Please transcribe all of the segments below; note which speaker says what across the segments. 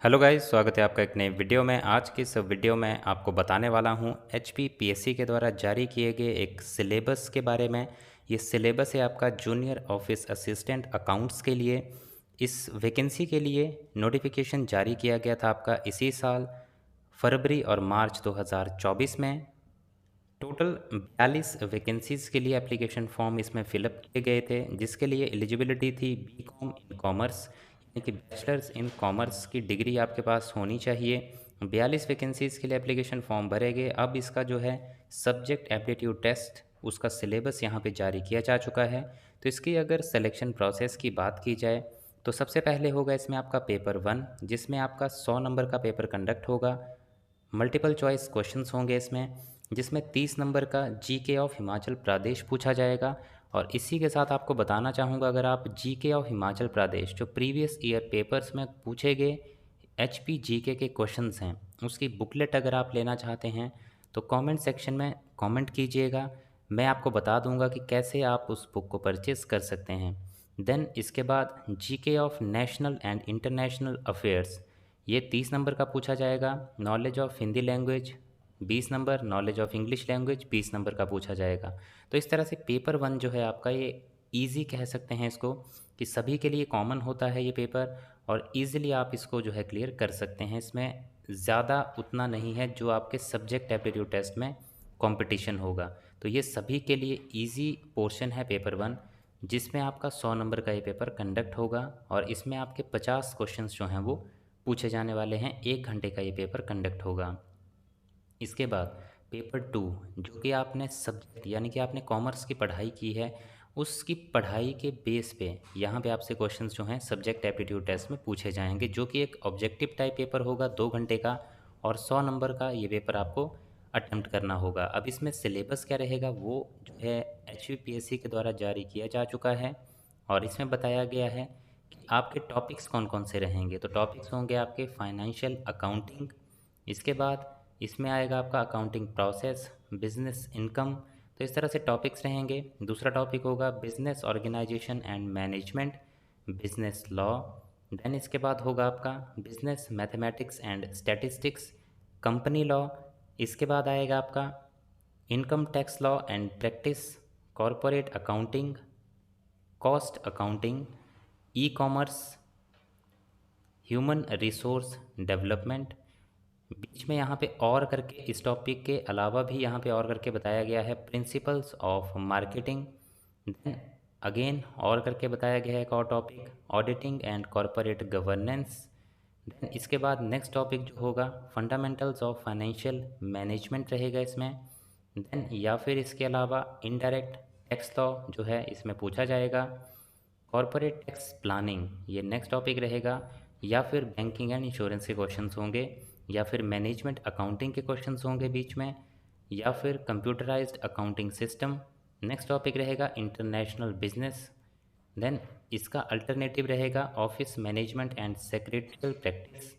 Speaker 1: Hello guys, स्वागत है आपका एक नए वीडियो में। आज की इस वीडियो में आपको बताने वाला हूं एचपीपीएससी के द्वारा जारी किए गए एक सिलेबस के बारे में। ये सिलेबस है आपका जूनियर ऑफिस असिस्टेंट अकाउंट्स के लिए। इस वैकेंसी के लिए नोटिफिकेशन जारी किया गया था आपका इसी साल फरवरी और मार्च 2024 में। टोटल 42 वैकेंसीज़ के लिए एप्लीकेशन फॉर्म इसमें फिलअप किए गए थे, जिसके लिए एलिजिबिलिटी थी बीकॉम इन कॉमर्स, यानी कि बैचलर्स इन कॉमर्स की डिग्री आपके पास होनी चाहिए। 42 वैकेंसीज़ के लिए एप्लीकेशन फॉर्म भरे गए। अब इसका जो है सब्जेक्ट एप्टीट्यूड टेस्ट, उसका सिलेबस यहाँ पे जारी किया जा चुका है। तो इसकी अगर सिलेक्शन प्रोसेस की बात की जाए तो सबसे पहले होगा इसमें आपका पेपर 1, जिसमें आपका 100 नंबर का पेपर कंडक्ट होगा। मल्टीपल चॉइस क्वेश्चंस होंगे इसमें, जिसमें 30 नंबर का जीके ऑफ हिमाचल प्रदेश पूछा जाएगा। और इसी के साथ आपको बताना चाहूँगा, अगर आप जीके ऑफ हिमाचल प्रदेश जो प्रीवियस ईयर पेपर्स में पूछे गए एचपी जीके के क्वेश्चंस हैं, उसकी बुकलेट अगर आप लेना चाहते हैं तो कमेंट सेक्शन में कमेंट कीजिएगा। मैं आपको बता दूंगा कि कैसे आप उस बुक को परचेज़ कर सकते हैं। देन इसके बाद GK of national and international affairs, ये 30 नंबर का पूछा जाएगा। Knowledge of Hindi language 20 number, knowledge of English language 20 number का पूछा जाएगा। तो इस तरह से पेपर 1 जो है आपका, ये इजी कह सकते हैं इसको, कि सभी के लिए कॉमन होता है ये पेपर और इजीली आप इसको जो है क्लियर कर सकते हैं। इसमें ज़्यादा उतना नहीं है जो आपके सब्जेक्ट एप्टीट्यूड टेस्ट में कंपटीशन होगा। तो ये सभी के लिए इजी पोर्शन है पेपर 1, जिसमें आपका 100 नंबर का ये पेपर कंडक्ट होगा और इसमें आपके 50 क्वेश्चंस जो हैं वो पूछे जाने वाले हैं। 1 घंटे का ये पेपर कंडक्ट होगा। इसके बाद पेपर 2, जो कि आपने सब्जेक्ट यानी कि आपने कॉमर्स की पढ़ाई की है, उसकी पढ़ाई के बेस पे यहाँ पे आपसे क्वेश्चंस जो हैं सब्जेक्ट एप्टीट्यूड टेस्ट में पूछे जाएंगे, जो कि एक ऑब्जेक्टिव टाइप पेपर होगा 2 घंटे का, और 100 नंबर का ये पेपर आपको अटेम्प्ट करना होगा। अब इसमें सिलेबस क्या रहेगा वो जो है एचपीपीएससी के द्वारा जारी किया जा चुका है और इसमें बताया गया है कि आपके टॉपिक्स कौन कौन से रहेंगे। तो टॉपिक्स होंगे आपके फाइनेंशियल अकाउंटिंग, इसके बाद इसमें आएगा आपका अकाउंटिंग प्रोसेस, बिजनेस इनकम। तो इस तरह से टॉपिक्स रहेंगे। दूसरा टॉपिक होगा business organisation and management, business law. Then इसके बाद होगा आपका business mathematics and statistics, company law. इसके बाद आएगा आपका income tax law and practice, corporate accounting, cost accounting, e commerce, human resource development. बीच में यहाँ पे और करके इस टॉपिक के अलावा भी यहाँ पे और करके बताया गया है principles of marketing. Then again और करके बताया गया है एक और topic, auditing and corporate governance. Then इसके बाद नेक्स्ट टॉपिक जो होगा फंडामेंटल्स ऑफ फाइनेंशियल मैनेजमेंट रहेगा इसमें। देन या फिर इसके अलावा इनडायरेक्ट टैक्स लॉ जो है इसमें पूछा जाएगा। कॉरपोरेट टैक्स प्लानिंग ये नेक्स्ट टॉपिक रहेगा। या फिर बैंकिंग एंड इंश्योरेंस के क्वेश्चंस होंगे, या फिर मैनेजमेंट अकाउंटिंग के क्वेश्चंस होंगे बीच में, या फिर computerised accounting system. Next topic रहेगा इंटरनेशनल बिजनेस। देन इसका अल्टरनेटिव रहेगा office management and secretarial practice.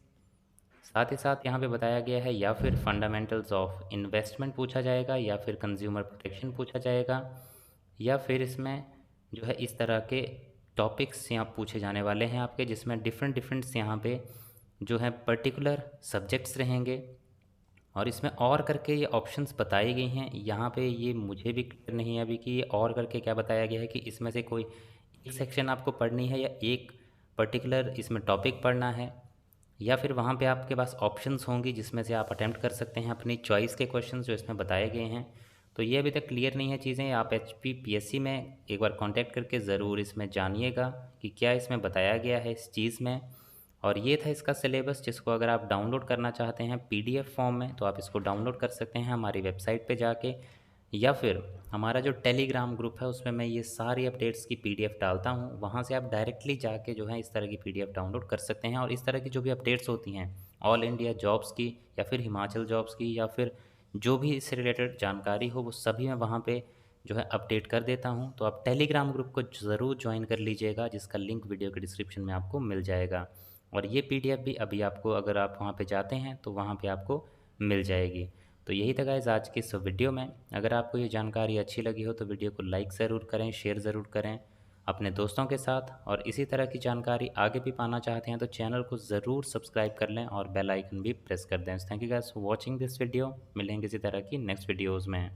Speaker 1: साथ ही साथ यहाँ पे बताया गया है या फिर फंडामेंटल्स ऑफ इन्वेस्टमेंट पूछा जाएगा, या फिर कंज्यूमर प्रोटेक्शन पूछा जाएगा, या फिर इसमें जो है इस तरह के टॉपिक्स यहाँ पूछे जाने वाले हैं आपके, जिसमें डिफरेंट डिफरेंट्स यहाँ पे जो है पर्टिकुलर सब्जेक्ट्स रहेंगे। और इसमें और करके ये ऑप्शंस बताई गई हैं यहाँ पे, ये मुझे भी क्लियर नहीं है अभी कि ये और करके क्या बताया गया है, कि इसमें से कोई एक सेक्शन आपको पढ़नी है या एक पर्टिकुलर इसमें टॉपिक पढ़ना है, या फिर वहाँ पे आपके पास ऑप्शंस होंगी जिसमें से आप अटेम्प्ट कर सकते हैं अपनी चॉइस के क्वेश्चंस जो इसमें बताए गए हैं। तो ये अभी तक क्लियर नहीं है चीज़ें। आप एचपीपीएससी में एक बार कांटेक्ट करके ज़रूर इसमें जानिएगा कि क्या इसमें बताया गया है इस चीज़ में। और ये था इसका सिलेबस, जिसको अगर आप डाउनलोड करना चाहते हैं पीडीएफ फॉर्म में तो आप इसको डाउनलोड कर सकते हैं हमारी वेबसाइट पे जाके, या फिर हमारा जो टेलीग्राम ग्रुप है उसमें मैं ये सारी अपडेट्स की पीडीएफ डालता हूँ, वहाँ से आप डायरेक्टली जाके जो है इस तरह की पीडीएफ डाउनलोड कर सकते हैं। और इस तरह की जो भी अपडेट्स होती हैं ऑल इंडिया जॉब्स की, या फिर हिमाचल जॉब्स की, या फिर जो भी इससे रिलेटेड जानकारी हो, वो सभी मैं वहाँ पे जो है अपडेट कर देता हूँ। तो आप टेलीग्राम ग्रुप को ज़रूर ज्वाइन कर लीजिएगा, जिसका लिंक वीडियो के डिस्क्रिप्शन में आपको मिल जाएगा। और ये पीडीएफ भी अभी आपको, अगर आप वहाँ पे जाते हैं तो वहाँ पे आपको मिल जाएगी। तो यही था गाइज़ आज की इस वीडियो में। अगर आपको ये जानकारी अच्छी लगी हो तो वीडियो को लाइक ज़रूर करें, शेयर ज़रूर करें, अपने दोस्तों के साथ। और इसी तरह की जानकारी आगे भी पाना चाहते हैं तो चैनल को ज़रूर सब्सक्राइब कर लें और बेल आइकन भी प्रेस कर दें। Thank you guys for watching this video. मिलेंगे इसी तरह की नेक्स्ट वीडियोज़ में।